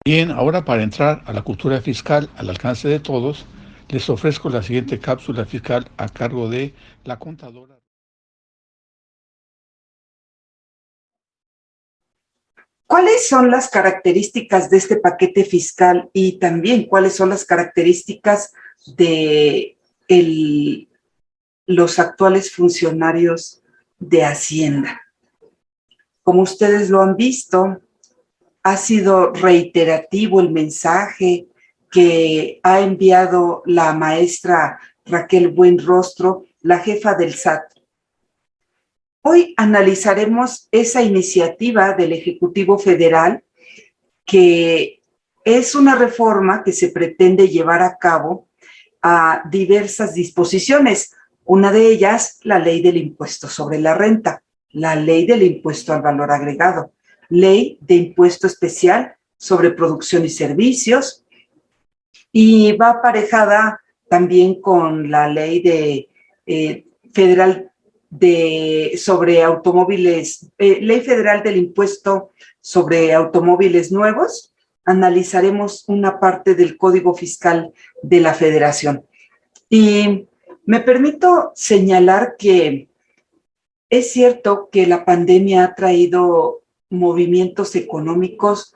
Bien, ahora para entrar a la cultura fiscal al alcance de todos, les ofrezco la siguiente cápsula fiscal a cargo de la contadora. ¿Cuáles son las características de este paquete fiscal y también cuáles son las características de los actuales funcionarios de Hacienda? Como ustedes lo han visto, ha sido reiterativo el mensaje que ha enviado la maestra Raquel Buenrostro, la jefa del SAT. Hoy analizaremos esa iniciativa del Ejecutivo Federal, que es una reforma que se pretende llevar a cabo a diversas disposiciones. Una de ellas, la ley del impuesto sobre la renta, la ley del impuesto al valor agregado, ley de impuesto especial sobre producción y servicios, y va aparejada también con la ley federal sobre automóviles, ley federal del impuesto sobre automóviles nuevos. Analizaremos una parte del Código Fiscal de la Federación. Y me permito señalar que es cierto que la pandemia ha traído movimientos económicos,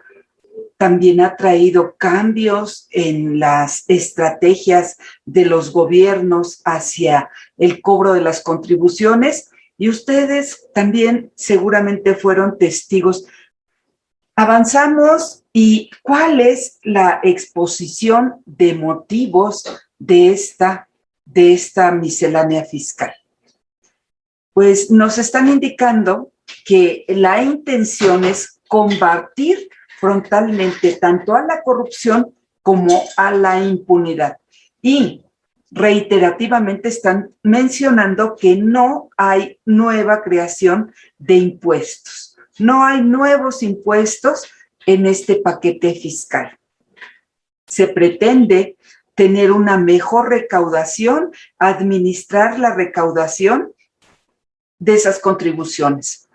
también ha traído cambios en las estrategias de los gobiernos hacia el cobro de las contribuciones, y ustedes también seguramente fueron testigos. Avanzamos, y ¿cuál es la exposición de motivos de esta miscelánea fiscal? Pues nos están indicando que la intención es combatir frontalmente tanto a la corrupción como a la impunidad. Y reiterativamente están mencionando que no hay nueva creación de impuestos. No hay nuevos impuestos en este paquete fiscal. Se pretende tener una mejor recaudación, administrar la recaudación de esas contribuciones.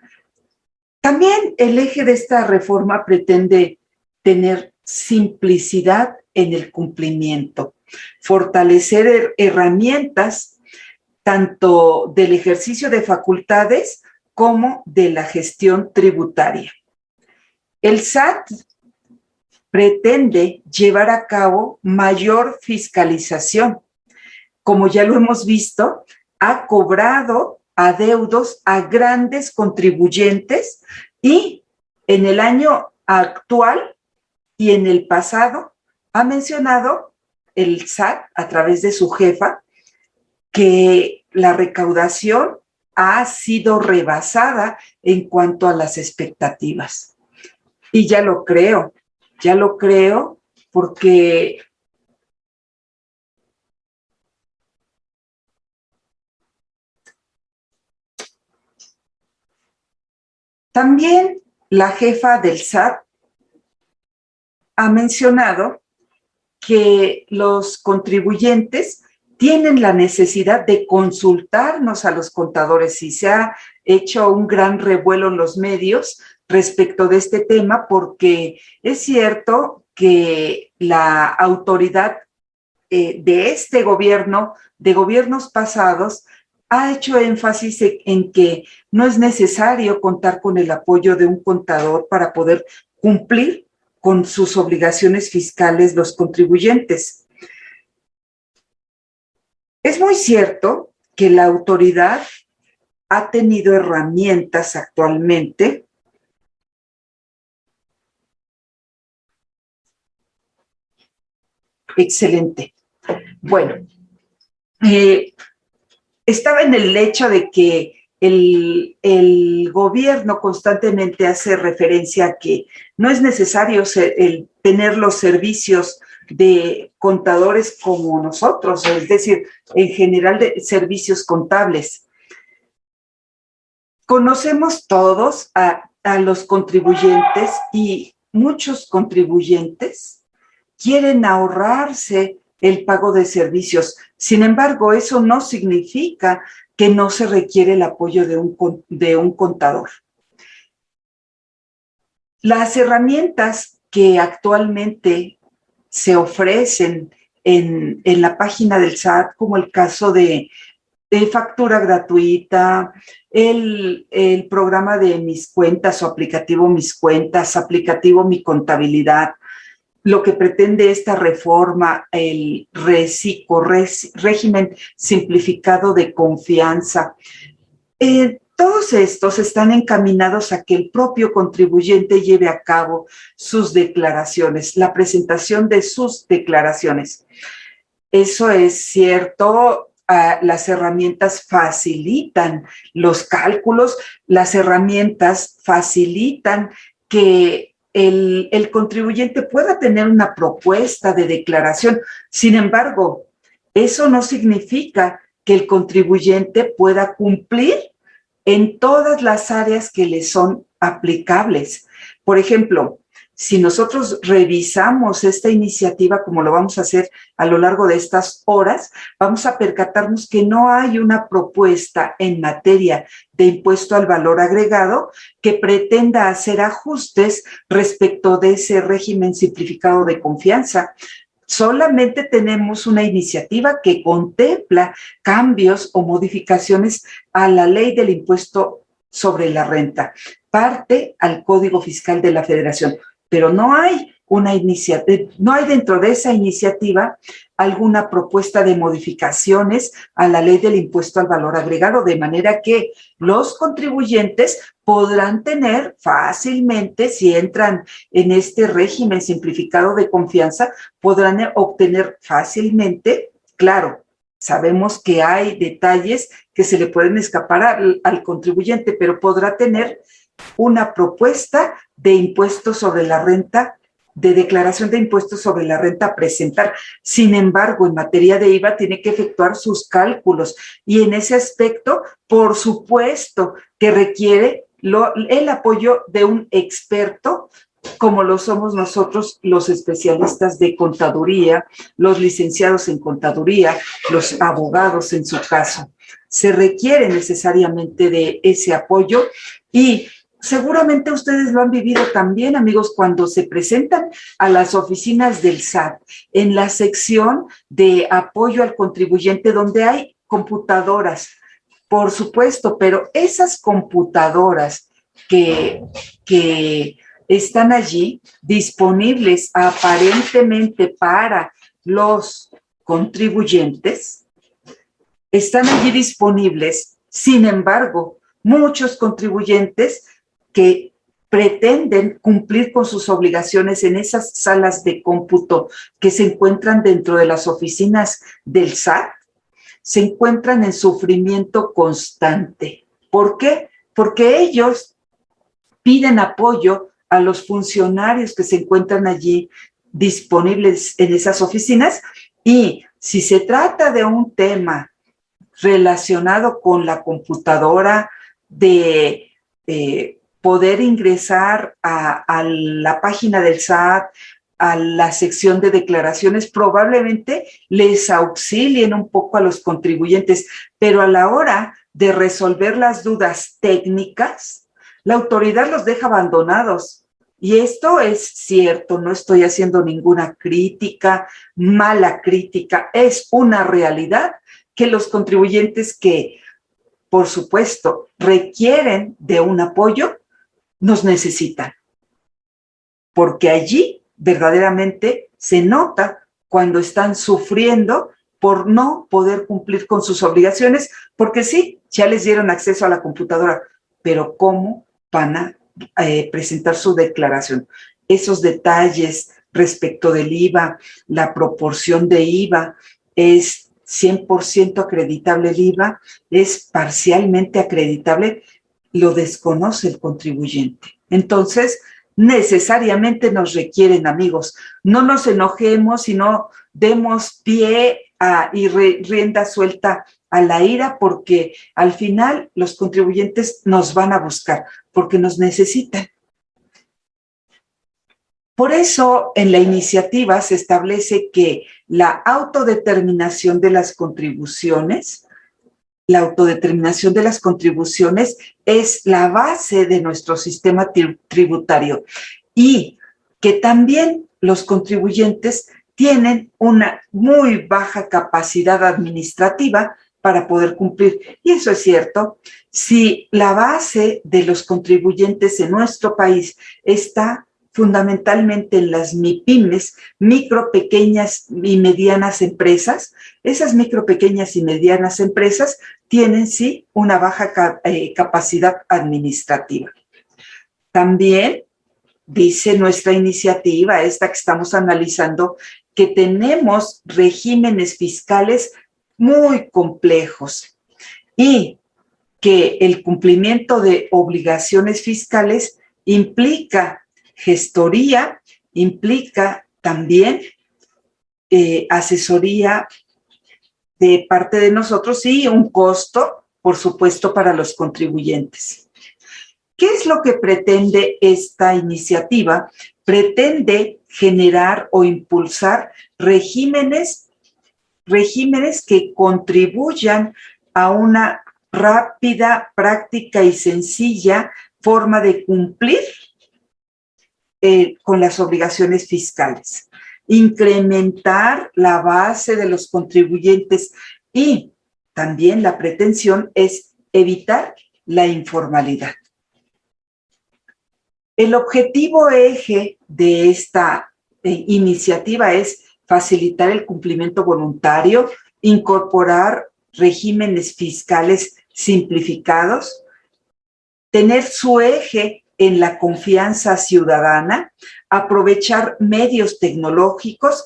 También el eje de esta reforma pretende tener simplicidad en el cumplimiento, fortalecer herramientas tanto del ejercicio de facultades como de la gestión tributaria. El SAT pretende llevar a cabo mayor fiscalización. Como ya lo hemos visto, ha cobrado adeudos a grandes contribuyentes, y en el año actual y en el pasado ha mencionado el SAT a través de su jefa que la recaudación ha sido rebasada en cuanto a las expectativas. Y ya lo creo porque también la jefa del SAT ha mencionado que los contribuyentes tienen la necesidad de consultarnos a los contadores, y se ha hecho un gran revuelo en los medios respecto de este tema, porque es cierto que la autoridad de este gobierno, de gobiernos pasados, ha hecho énfasis en que no es necesario contar con el apoyo de un contador para poder cumplir con sus obligaciones fiscales los contribuyentes. Es muy cierto que la autoridad ha tenido herramientas actualmente excelente. Bueno, estaba en el hecho de que el gobierno constantemente hace referencia a que no es necesario tener los servicios de contadores como nosotros, es decir, en general de servicios contables. Conocemos todos a los contribuyentes, y muchos contribuyentes quieren ahorrarse el pago de servicios. Sin embargo, eso no significa que no se requiere el apoyo de un contador. Las herramientas que actualmente se ofrecen en la página del SAT, como el caso de factura gratuita, el programa de Mis Cuentas o aplicativo Mis Cuentas, aplicativo Mi Contabilidad. Lo que pretende esta reforma, el régimen simplificado de confianza. Todos estos están encaminados a que el propio contribuyente lleve a cabo sus declaraciones, la presentación de sus declaraciones. Eso es cierto, las herramientas facilitan los cálculos, las herramientas facilitan que el contribuyente pueda tener una propuesta de declaración. Sin embargo, eso no significa que el contribuyente pueda cumplir en todas las áreas que le son aplicables. Por ejemplo, si nosotros revisamos esta iniciativa, como lo vamos a hacer a lo largo de estas horas, vamos a percatarnos que no hay una propuesta en materia de impuesto al valor agregado que pretenda hacer ajustes respecto de ese régimen simplificado de confianza. Solamente tenemos una iniciativa que contempla cambios o modificaciones a la ley del impuesto sobre la renta, parte al Código Fiscal de la Federación, pero no hay una iniciativa, no hay dentro de esa iniciativa alguna propuesta de modificaciones a la ley del impuesto al valor agregado, de manera que los contribuyentes podrán tener fácilmente, si entran en este régimen simplificado de confianza, podrán obtener fácilmente, claro, sabemos que hay detalles que se le pueden escapar al contribuyente, pero podrá tener una propuesta de impuesto sobre la renta, de declaración de impuestos sobre la renta a presentar. Sin embargo, en materia de IVA tiene que efectuar sus cálculos y en ese aspecto, por supuesto, que requiere el apoyo de un experto, como lo somos nosotros los especialistas de contaduría, los licenciados en contaduría, los abogados en su caso. Se requiere necesariamente de ese apoyo y seguramente ustedes lo han vivido también, amigos, cuando se presentan a las oficinas del SAT, en la sección de apoyo al contribuyente, donde hay computadoras, por supuesto, pero esas computadoras que están allí disponibles aparentemente para los contribuyentes, están allí disponibles. Sin embargo, muchos contribuyentes que pretenden cumplir con sus obligaciones en esas salas de cómputo que se encuentran dentro de las oficinas del SAT, se encuentran en sufrimiento constante. ¿Por qué? Porque ellos piden apoyo a los funcionarios que se encuentran allí disponibles en esas oficinas y si se trata de un tema relacionado con la computadora, de poder ingresar a la página del SAT, a la sección de declaraciones, probablemente les auxilien un poco a los contribuyentes, pero a la hora de resolver las dudas técnicas, la autoridad los deja abandonados. Y esto es cierto, no estoy haciendo ninguna crítica, mala crítica, es una realidad que los contribuyentes que, por supuesto, requieren de un apoyo, nos necesitan. Porque allí verdaderamente se nota cuando están sufriendo por no poder cumplir con sus obligaciones, porque sí, ya les dieron acceso a la computadora, pero ¿cómo van a presentar su declaración? Esos detalles respecto del IVA, la proporción de IVA, ¿es 100% acreditable el IVA? ¿Es parcialmente acreditable? Lo desconoce el contribuyente. Entonces, necesariamente nos requieren, amigos. No nos enojemos y no demos pie y rienda suelta a la ira, porque al final los contribuyentes nos van a buscar, porque nos necesitan. Por eso, en la iniciativa se establece que la autodeterminación de las contribuciones, es la base de nuestro sistema tributario y que también los contribuyentes tienen una muy baja capacidad administrativa para poder cumplir. Y eso es cierto. Si la base de los contribuyentes en nuestro país está fundamentalmente en las MIPYMES, micro, pequeñas y medianas empresas, esas micro, pequeñas y medianas empresas tienen sí una baja capacidad administrativa. También dice nuestra iniciativa, esta que estamos analizando, que tenemos regímenes fiscales muy complejos y que el cumplimiento de obligaciones fiscales implica gestoría, implica también asesoría de parte de nosotros y un costo, por supuesto, para los contribuyentes. ¿Qué es lo que pretende esta iniciativa? Pretende generar o impulsar regímenes que contribuyan a una rápida, práctica y sencilla forma de cumplir con las obligaciones fiscales, incrementar la base de los contribuyentes y también la pretensión es evitar la informalidad. El objetivo eje de esta iniciativa es facilitar el cumplimiento voluntario, incorporar regímenes fiscales simplificados, tener su eje en la confianza ciudadana, aprovechar medios tecnológicos,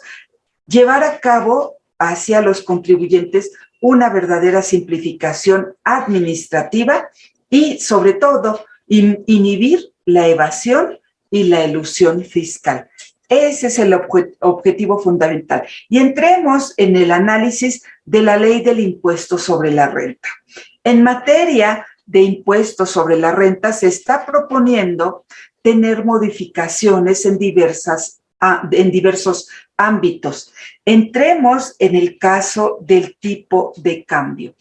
llevar a cabo hacia los contribuyentes una verdadera simplificación administrativa y, sobre todo, inhibir la evasión y la elusión fiscal. Ese es el objetivo fundamental. Y entremos en el análisis de la ley del impuesto sobre la renta. En materia de impuestos sobre la renta se está proponiendo tener modificaciones en diversos ámbitos. Entremos en el caso del tipo de cambio.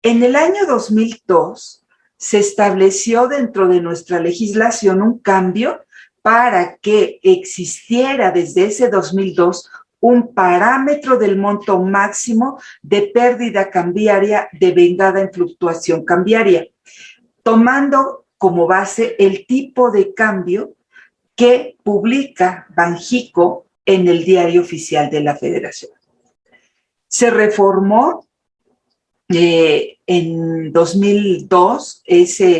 En el año 2002 se estableció dentro de nuestra legislación un cambio para que existiera desde ese 2002 un parámetro del monto máximo de pérdida cambiaria devengada en fluctuación cambiaria, tomando como base el tipo de cambio que publica Banxico en el Diario Oficial de la Federación. Se reformó en 2002 esa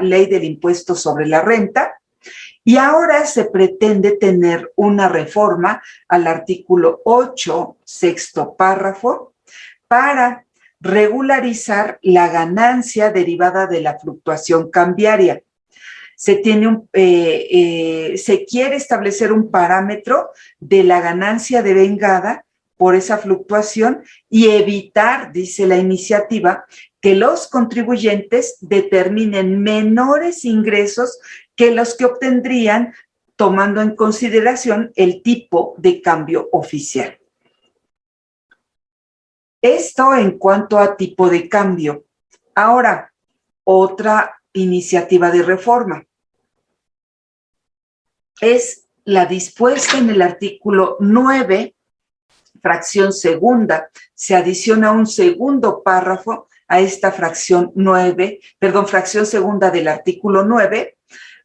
ley del impuesto sobre la renta, y ahora se pretende tener una reforma al artículo 8, sexto párrafo, para regularizar la ganancia derivada de la fluctuación cambiaria. Se quiere establecer un parámetro de la ganancia devengada por esa fluctuación y evitar, dice la iniciativa, que los contribuyentes determinen menores ingresos que los que obtendrían tomando en consideración el tipo de cambio oficial. Esto en cuanto a tipo de cambio. Ahora, otra iniciativa de reforma es la dispuesta en el artículo 9, fracción segunda. Se adiciona un segundo párrafo a esta fracción segunda del artículo 9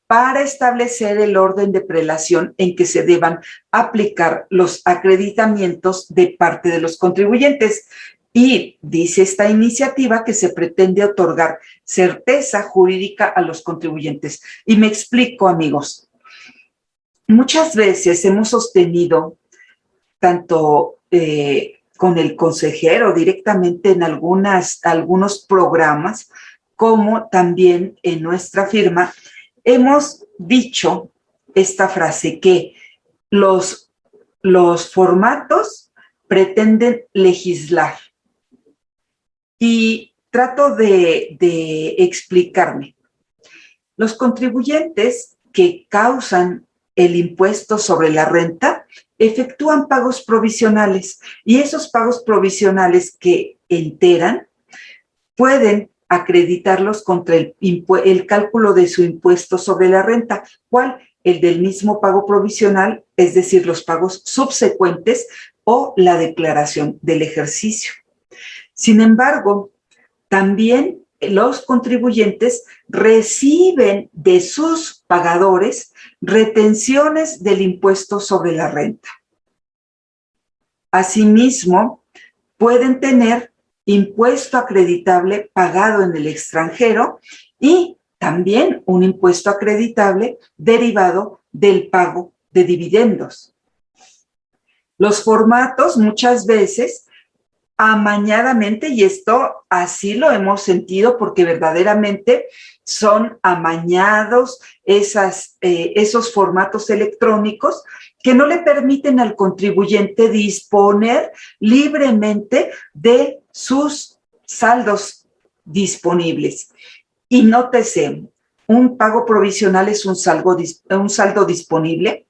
para establecer el orden de prelación en que se deban aplicar los acreditamientos de parte de los contribuyentes. Y dice esta iniciativa que se pretende otorgar certeza jurídica a los contribuyentes. Y me explico, amigos. Muchas veces hemos sostenido, tanto con el consejero directamente en algunos programas, como también en nuestra firma, hemos dicho esta frase que los formatos pretenden legislar. Y trato de explicarme. Los contribuyentes que causan el impuesto sobre la renta efectúan pagos provisionales y esos pagos provisionales que enteran pueden acreditarlos contra el cálculo de su impuesto sobre la renta. ¿Cuál? El del mismo pago provisional, es decir, los pagos subsecuentes o la declaración del ejercicio. Sin embargo, también los contribuyentes reciben de sus pagadores retenciones del impuesto sobre la renta. Asimismo, pueden tener impuesto acreditable pagado en el extranjero y también un impuesto acreditable derivado del pago de dividendos. Los formatos muchas veces amañadamente, y esto así lo hemos sentido porque verdaderamente son amañados esos formatos electrónicos que no le permiten al contribuyente disponer libremente de sus saldos disponibles. Y nótese, un pago provisional es un saldo disponible.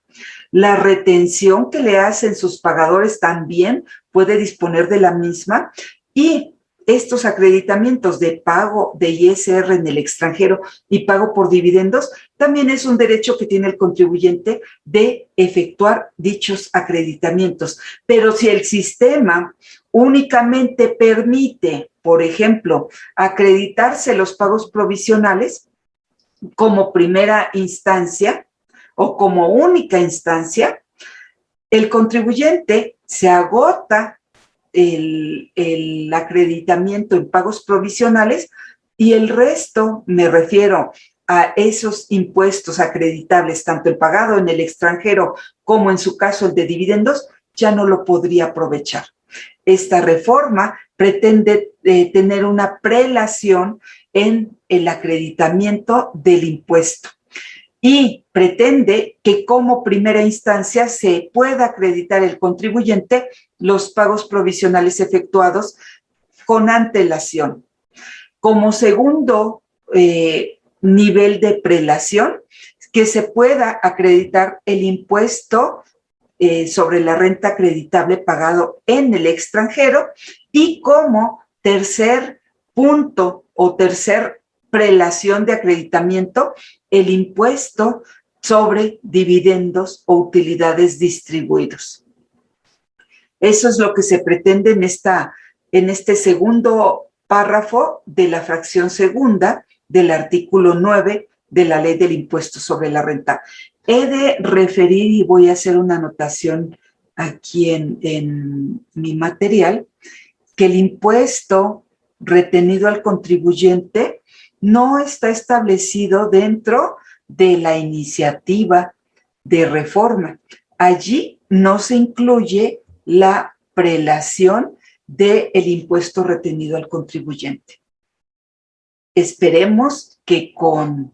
La retención que le hacen sus pagadores también puede disponer de la misma, y estos acreditamientos de pago de ISR en el extranjero y pago por dividendos también es un derecho que tiene el contribuyente de efectuar dichos acreditamientos. Pero si el sistema únicamente permite, por ejemplo, acreditarse los pagos provisionales como primera instancia o como única instancia, el contribuyente se agota el acreditamiento en pagos provisionales y el resto, me refiero a esos impuestos acreditables, tanto el pagado en el extranjero como en su caso el de dividendos, ya no lo podría aprovechar. Esta reforma pretende tener una prelación en el acreditamiento del impuesto y pretende que como primera instancia se pueda acreditar el contribuyente los pagos provisionales efectuados con antelación. Como segundo nivel de prelación, que se pueda acreditar el impuesto sobre la renta acreditable pagado en el extranjero, y como tercer punto o tercer prelación de acreditamiento, el impuesto sobre dividendos o utilidades distribuidos. Eso es lo que se pretende en este segundo párrafo de la fracción segunda del artículo 9 de la Ley del Impuesto sobre la Renta. He de referir, y voy a hacer una anotación aquí en mi material, que el impuesto retenido al contribuyente no está establecido dentro de la iniciativa de reforma. Allí no se incluye la prelación del impuesto retenido al contribuyente. Esperemos que con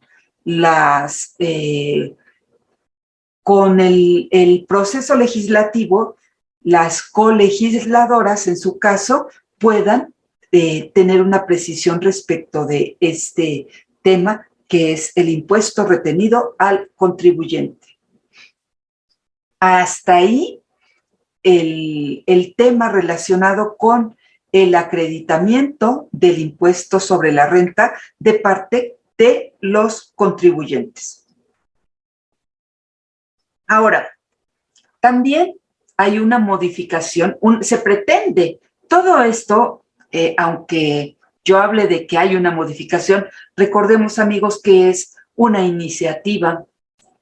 el proceso legislativo, las colegisladoras, en su caso, puedan tener una precisión respecto de este tema, que es el impuesto retenido al contribuyente. Hasta ahí el tema relacionado con el acreditamiento del impuesto sobre la renta de parte de los contribuyentes. Ahora, también hay una modificación, se pretende, todo esto, aunque yo hable de que hay una modificación, recordemos, amigos, que es una iniciativa,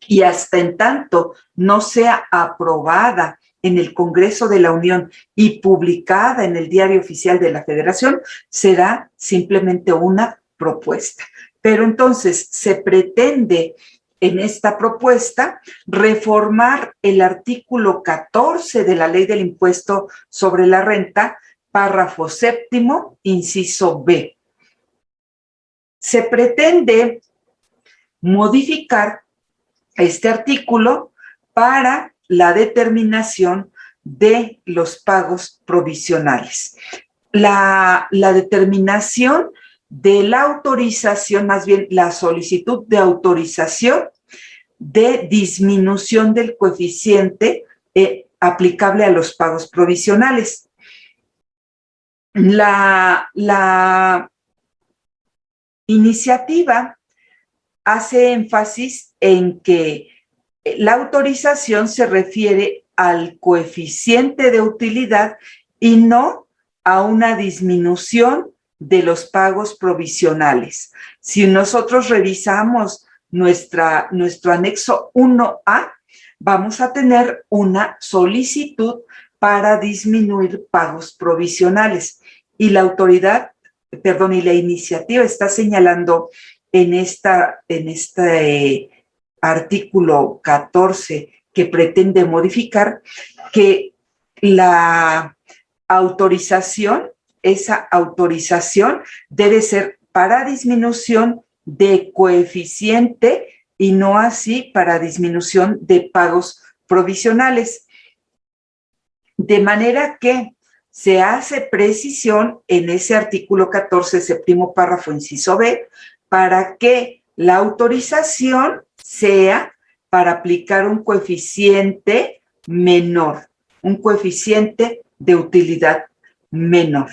y hasta en tanto no sea aprobada en el Congreso de la Unión y publicada en el Diario Oficial de la Federación, será simplemente una propuesta. Pero entonces se pretende en esta propuesta reformar el artículo 14 de la Ley del Impuesto sobre la Renta, párrafo séptimo, inciso B. Se pretende modificar este artículo para la determinación de los pagos provisionales. La determinación de la autorización, más bien la solicitud de autorización de disminución del coeficiente aplicable a los pagos provisionales. La iniciativa hace énfasis en que la autorización se refiere al coeficiente de utilidad y no a una disminución de los pagos provisionales. Si nosotros revisamos nuestro anexo 1A, vamos a tener una solicitud para disminuir pagos provisionales. Y la iniciativa está señalando en este artículo 14 que pretende modificar que la autorización, esa autorización debe ser para disminución de coeficiente y no así para disminución de pagos provisionales. De manera que se hace precisión en ese artículo 14, séptimo párrafo, inciso B, para que la autorización sea para aplicar un coeficiente menor, un coeficiente de utilidad menor.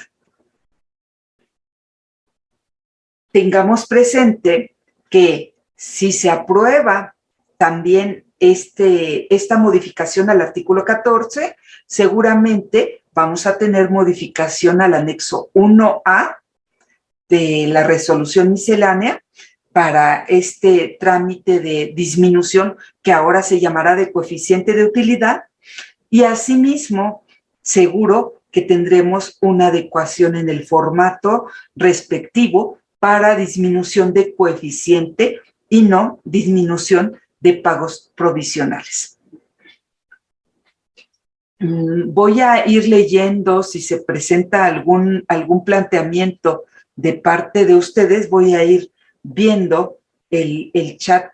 Tengamos presente que si se aprueba también esta modificación al artículo 14, seguramente vamos a tener modificación al anexo 1A de la resolución miscelánea para este trámite de disminución que ahora se llamará de coeficiente de utilidad, y asimismo seguro que tendremos una adecuación en el formato respectivo para disminución de coeficiente y no disminución de pagos provisionales. Voy a ir leyendo si se presenta algún planteamiento de parte de ustedes. Voy a ir viendo el chat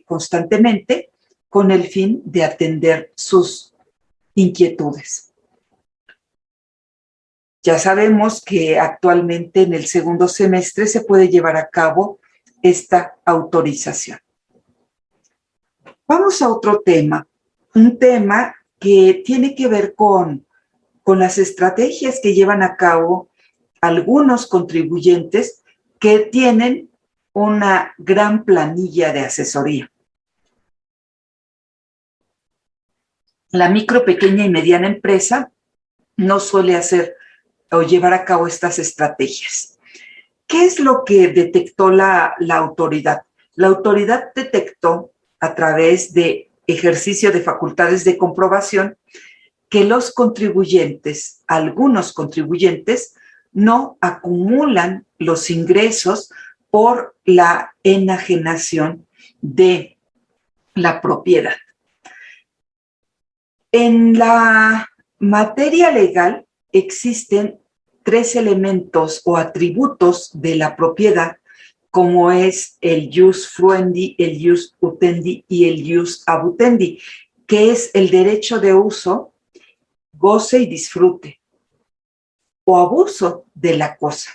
constantemente con el fin de atender sus inquietudes. Ya sabemos que actualmente en el segundo semestre se puede llevar a cabo esta autorización. Vamos a otro tema, un tema que tiene que ver con las estrategias que llevan a cabo algunos contribuyentes que tienen una gran planilla de asesoría. La micro, pequeña y mediana empresa no suele hacer o llevar a cabo estas estrategias. ¿Qué es lo que detectó la autoridad? La autoridad detectó a través de ejercicio de facultades de comprobación que los contribuyentes, algunos contribuyentes, no acumulan los ingresos por la enajenación de la propiedad. En la materia legal existen 3 elementos o atributos de la propiedad, como es el jus fruendi, el jus utendi y el jus abutendi, que es el derecho de uso, goce y disfrute, o abuso de la cosa.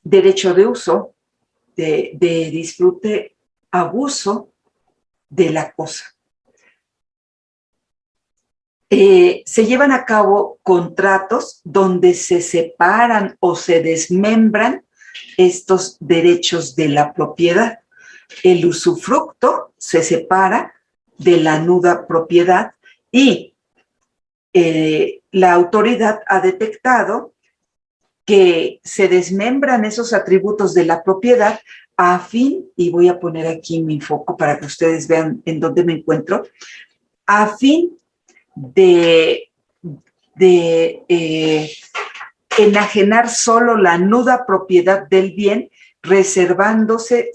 Derecho de uso, de disfrute, abuso de la cosa. Se llevan a cabo contratos donde se separan o se desmembran estos derechos de la propiedad. El usufructo se separa de la nuda propiedad y la autoridad ha detectado que se desmembran esos atributos de la propiedad a fin, y voy a poner aquí mi foco para que ustedes vean en dónde me encuentro, a fin de enajenar solo la nuda propiedad del bien, reservándose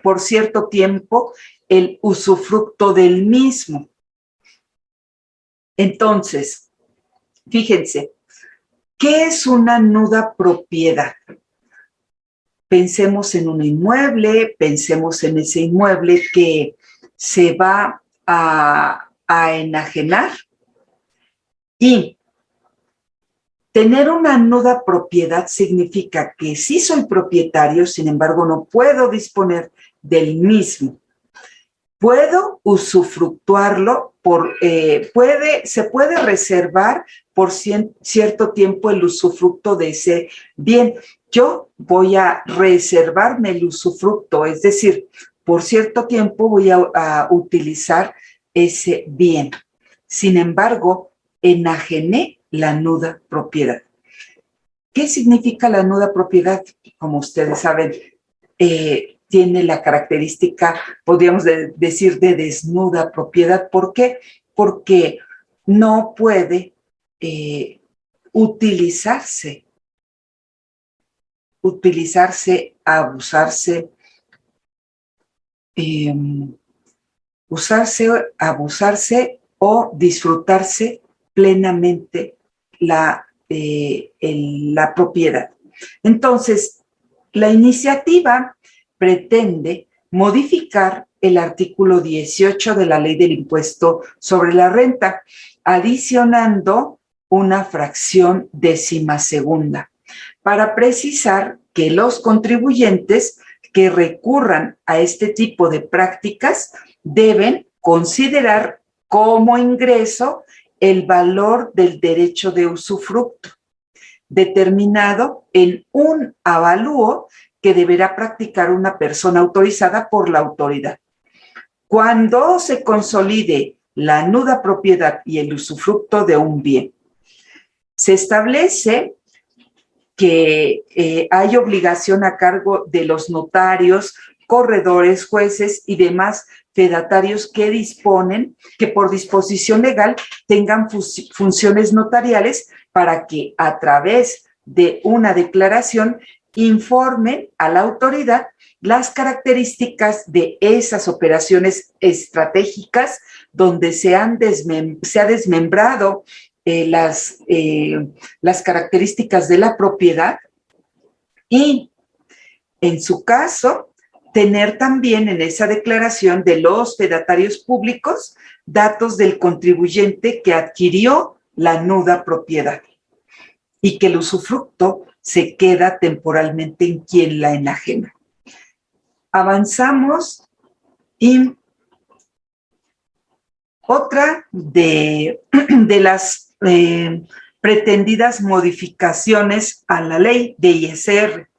por cierto tiempo el usufructo del mismo. Entonces, fíjense, ¿qué es una nuda propiedad? Pensemos en un inmueble, pensemos en ese inmueble que se va a enajenar, y tener una nuda propiedad significa que sí soy propietario, sin embargo no puedo disponer del mismo. puedo usufructuarlo, se puede reservar por cierto tiempo el usufructo de ese bien. Yo voy a reservarme el usufructo, es decir, por cierto tiempo voy a utilizar ese bien. Sin embargo, enajené la nuda propiedad. ¿Qué significa la nuda propiedad? Como ustedes saben, tiene la característica, podríamos decir, de desnuda propiedad. ¿Por qué? Porque no puede utilizarse, abusarse, abusarse o disfrutarse plenamente la propiedad. Entonces, la iniciativa pretende modificar el artículo 18 de la Ley del Impuesto sobre la Renta, adicionando una fracción 12ª, para precisar que los contribuyentes que recurran a este tipo de prácticas deben considerar como ingreso el valor del derecho de usufructo, determinado en un avalúo que deberá practicar una persona autorizada por la autoridad. Cuando se consolide la nuda propiedad y el usufructo de un bien, se establece que hay obligación a cargo de los notarios, corredores, jueces y demás fedatarios que por disposición legal tengan funciones notariales para que a través de una declaración informen a la autoridad las características de esas operaciones estratégicas donde se ha desmembrado las características de la propiedad y, en su caso, tener también en esa declaración de los fedatarios públicos datos del contribuyente que adquirió la nuda propiedad y que el usufructo se queda temporalmente en quien la enajena. Avanzamos y otra de las pretendidas modificaciones a la ley de ISR.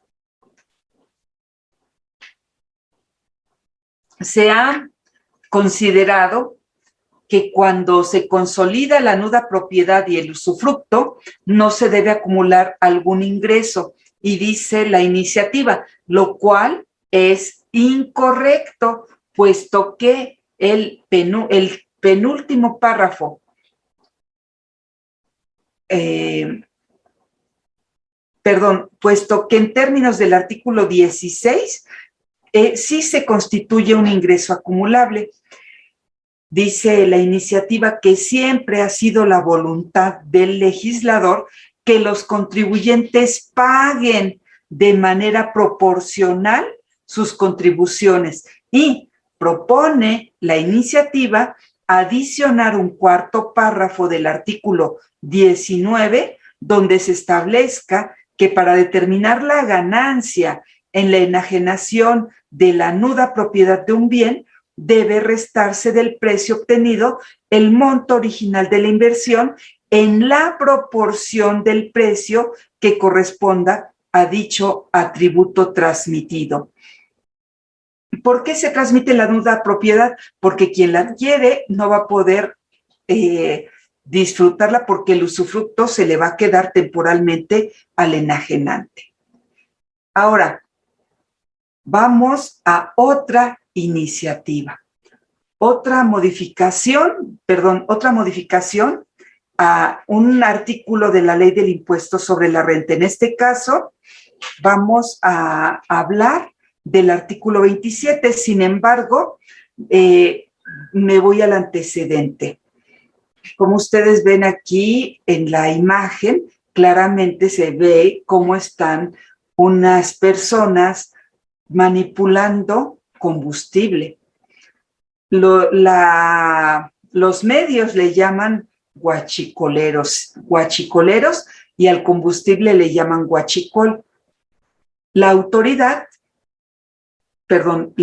Se ha considerado que cuando se consolida la nuda propiedad y el usufructo, no se debe acumular algún ingreso, y dice la iniciativa, lo cual es incorrecto, puesto que el penúltimo párrafo puesto que en términos del artículo 16 sí se constituye un ingreso acumulable. Dice la iniciativa que siempre ha sido la voluntad del legislador que los contribuyentes paguen de manera proporcional sus contribuciones, y propone la iniciativa adicionar un cuarto párrafo del artículo 19, donde se establezca que para determinar la ganancia en la enajenación de la nuda propiedad de un bien, debe restarse del precio obtenido el monto original de la inversión en la proporción del precio que corresponda a dicho atributo transmitido. ¿Por qué se transmite la nuda propiedad? Porque quien la adquiere no va a poder disfrutarla, porque el usufructo se le va a quedar temporalmente al enajenante. Ahora, vamos a otra iniciativa. Otra modificación a un artículo de la Ley del Impuesto sobre la Renta. En este caso, vamos a hablar del artículo 27. Sin embargo, me voy al antecedente. Como ustedes ven aquí en la imagen, claramente se ve cómo están unas personas manipulando combustible. Los medios le llaman guachicoleros, y al combustible le llaman guachicol. La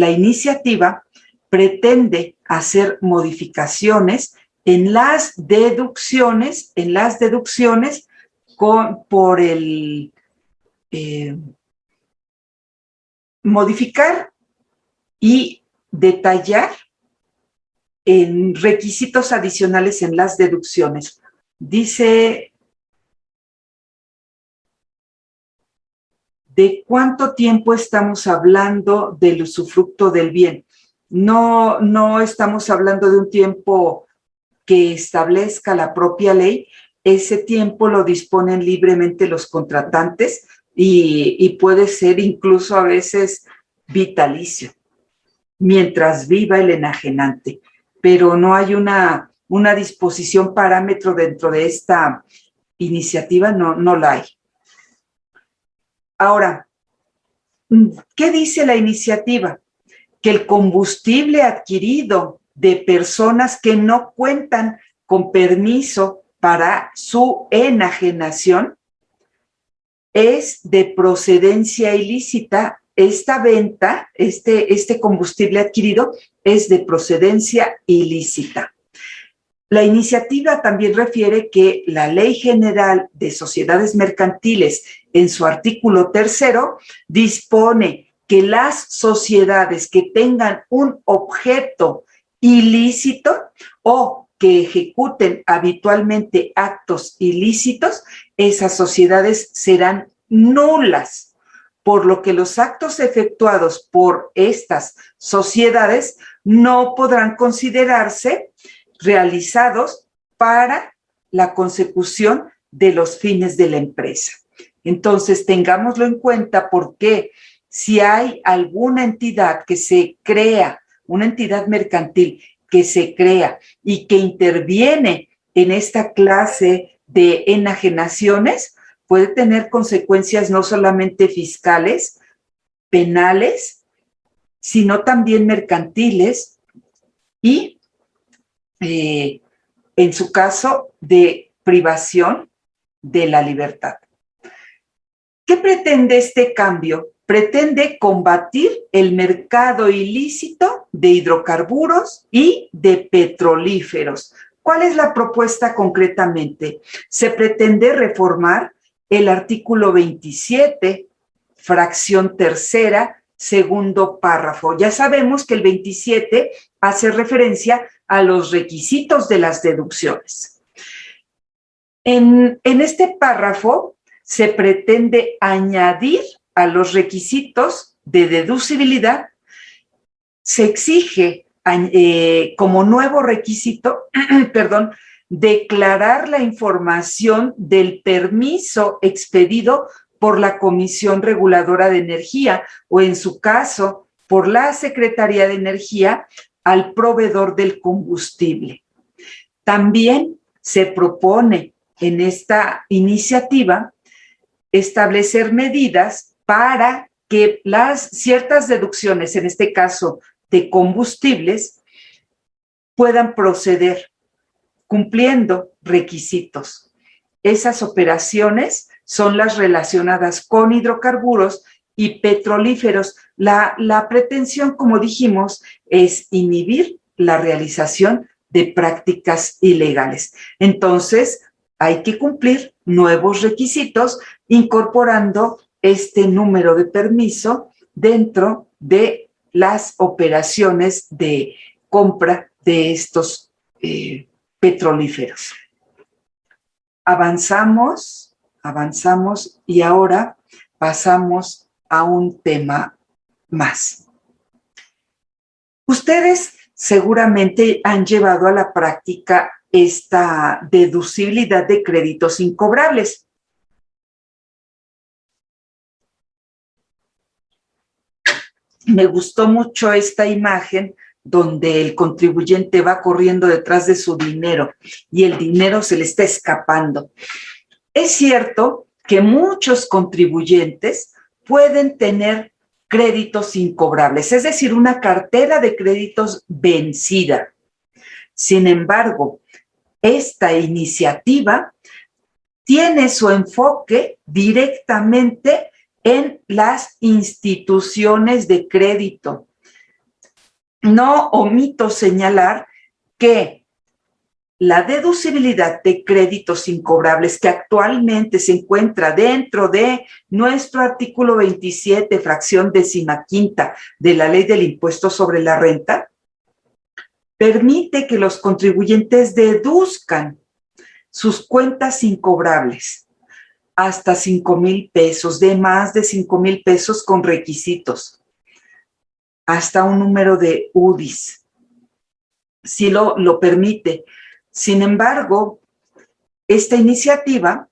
iniciativa pretende hacer modificaciones en las deducciones por el modificar y detallar en requisitos adicionales en las deducciones. Dice, ¿de cuánto tiempo estamos hablando del usufructo del bien? No estamos hablando de un tiempo que establezca la propia ley. Ese tiempo lo disponen libremente los contratantes y puede ser incluso a veces vitalicio, mientras viva el enajenante. Pero no hay una disposición parámetro dentro de esta iniciativa, no la hay. Ahora, ¿qué dice la iniciativa? Que el combustible adquirido de personas que no cuentan con permiso para su enajenación es de procedencia ilícita. Esta venta, este combustible adquirido es de procedencia ilícita. La iniciativa también refiere que la Ley General de Sociedades Mercantiles, en su artículo 3º, dispone que las sociedades que tengan un objeto ilícito o que ejecuten habitualmente actos ilícitos, esas sociedades serán nulas, por lo que los actos efectuados por estas sociedades no podrán considerarse realizados para la consecución de los fines de la empresa. Entonces, tengámoslo en cuenta porque si hay alguna entidad que se crea, una entidad mercantil que se crea y que interviene en esta clase de enajenaciones, puede tener consecuencias no solamente fiscales, penales, sino también mercantiles y en su caso, de privación de la libertad. ¿Qué pretende este cambio? Pretende combatir el mercado ilícito de hidrocarburos y de petrolíferos. ¿Cuál es la propuesta concretamente? Se pretende reformar el artículo 27, fracción tercera, segundo párrafo. Ya sabemos que el 27 hace referencia a los requisitos de las deducciones. En este párrafo se pretende añadir a los requisitos de deducibilidad, se exige como nuevo requisito, declarar la información del permiso expedido por la Comisión Reguladora de Energía o, en su caso, por la Secretaría de Energía al proveedor del combustible. También se propone en esta iniciativa establecer medidas para que ciertas deducciones, en este caso de combustibles, puedan proceder cumpliendo requisitos. Esas operaciones son las relacionadas con hidrocarburos y petrolíferos. La pretensión, como dijimos, es inhibir la realización de prácticas ilegales. Entonces, hay que cumplir nuevos requisitos incorporando este número de permiso dentro de las operaciones de compra de estos petrolíferos. Avanzamos y ahora pasamos a un tema más. Ustedes seguramente han llevado a la práctica esta deducibilidad de créditos incobrables. Me gustó mucho esta imagen donde el contribuyente va corriendo detrás de su dinero y el dinero se le está escapando. Es cierto que muchos contribuyentes pueden tener créditos incobrables, es decir, una cartera de créditos vencida. Sin embargo, esta iniciativa tiene su enfoque directamente en las instituciones de crédito. no omito señalar que la deducibilidad de créditos incobrables que actualmente se encuentra dentro de nuestro artículo 27, fracción 15ª de la Ley del Impuesto sobre la Renta, permite que los contribuyentes deduzcan sus cuentas incobrables hasta 5,000 pesos, de más de 5,000 pesos con requisitos, hasta un número de UDIs, si lo permite. Sin embargo, esta iniciativa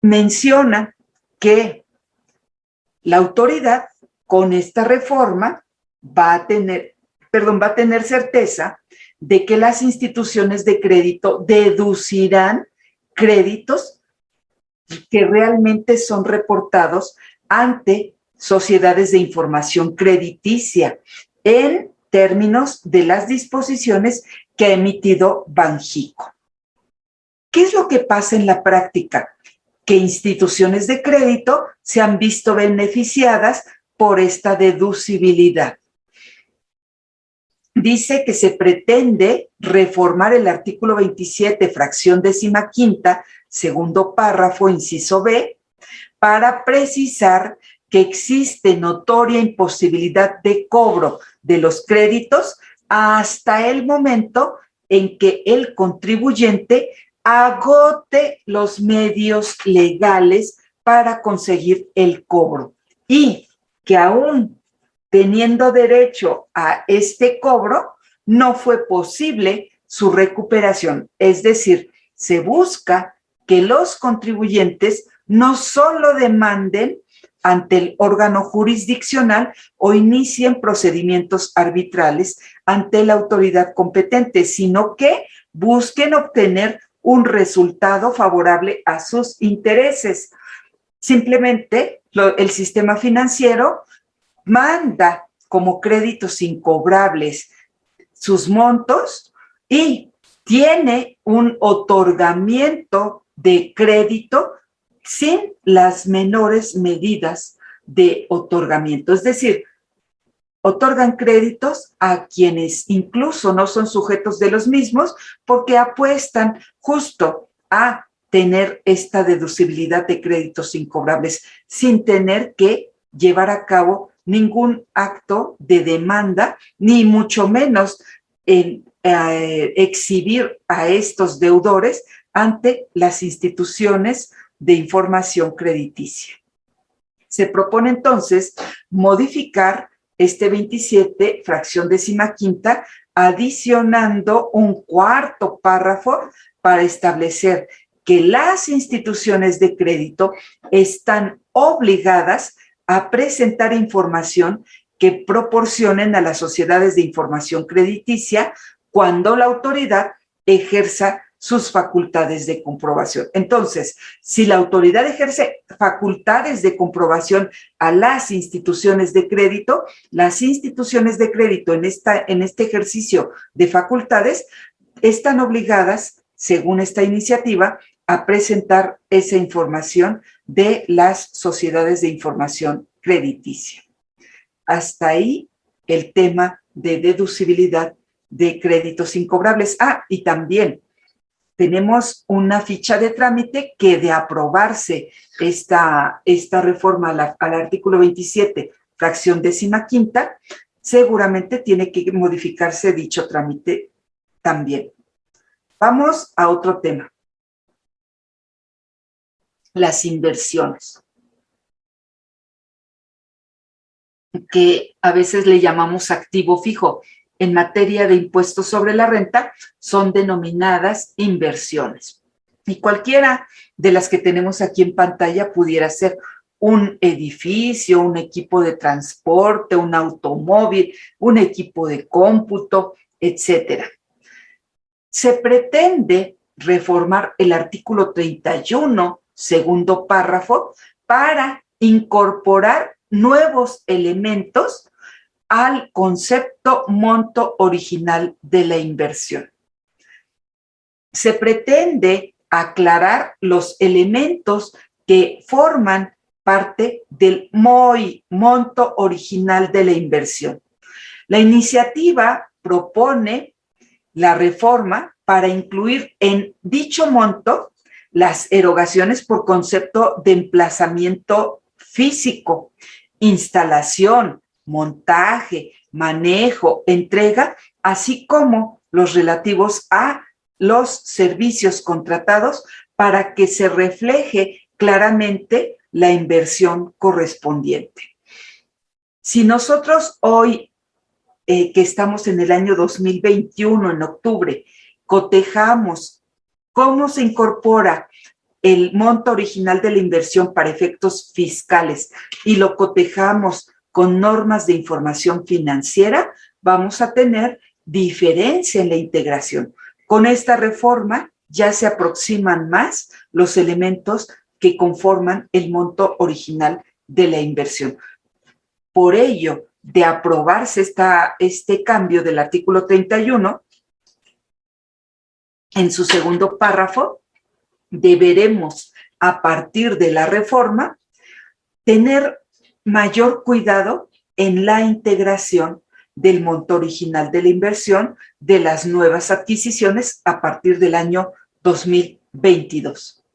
menciona que la autoridad con esta reforma va a tener certeza de que las instituciones de crédito deducirán créditos que realmente son reportados ante sociedades de información crediticia en términos de las disposiciones que ha emitido Banxico. ¿Qué es lo que pasa en la práctica? Que instituciones de crédito se han visto beneficiadas por esta deducibilidad. Dice que se pretende reformar el artículo 27, fracción 15ª, segundo párrafo, inciso B, para precisar que existe notoria imposibilidad de cobro de los créditos hasta el momento en que el contribuyente agote los medios legales para conseguir el cobro y que aún teniendo derecho a este cobro, no fue posible su recuperación. Es decir, se busca que los contribuyentes no solo demanden ante el órgano jurisdiccional o inicien procedimientos arbitrales ante la autoridad competente, sino que busquen obtener un resultado favorable a sus intereses. Simplemente el sistema financiero manda como créditos incobrables sus montos y tiene un otorgamiento de crédito sin las menores medidas de otorgamiento. Es decir, otorgan créditos a quienes incluso no son sujetos de los mismos porque apuestan justo a tener esta deducibilidad de créditos incobrables sin tener que llevar a cabo ningún acto de demanda, ni mucho menos exhibir a estos deudores ante las instituciones de información crediticia. Se propone entonces modificar este 27, fracción 15ª, adicionando un cuarto párrafo para establecer que las instituciones de crédito están obligadas a presentar información que proporcionen a las sociedades de información crediticia cuando la autoridad ejerza sus facultades de comprobación. Entonces, si la autoridad ejerce facultades de comprobación a las instituciones de crédito, las instituciones de crédito en este ejercicio de facultades están obligadas, según esta iniciativa, a presentar esa información de las sociedades de información crediticia. Hasta ahí el tema de deducibilidad de créditos incobrables. Y también tenemos una ficha de trámite que de aprobarse esta reforma al artículo 27, fracción 15ª, seguramente tiene que modificarse dicho trámite también. Vamos a otro tema. Las inversiones, que a veces le llamamos activo fijo. En materia de impuestos sobre la renta, son denominadas inversiones. Y cualquiera de las que tenemos aquí en pantalla pudiera ser un edificio, un equipo de transporte, un automóvil, un equipo de cómputo, etcétera. Se pretende reformar el artículo 31, segundo párrafo, para incorporar nuevos elementos al concepto monto original de la inversión. Se pretende aclarar los elementos que forman parte del MOI, monto original de la inversión. La iniciativa propone la reforma para incluir en dicho monto las erogaciones por concepto de emplazamiento físico, instalación, montaje, manejo, entrega, así como los relativos a los servicios contratados para que se refleje claramente la inversión correspondiente. Si nosotros hoy, que estamos en el año 2021, en octubre, cotejamos cómo se incorpora el monto original de la inversión para efectos fiscales y lo cotejamos con normas de información financiera, vamos a tener diferencia en la integración. Con esta reforma ya se aproximan más los elementos que conforman el monto original de la inversión. Por ello, de aprobarse este cambio del artículo 31, en su segundo párrafo, deberemos, a partir de la reforma, tener mayor cuidado en la integración del monto original de la inversión de las nuevas adquisiciones a partir del año 2022.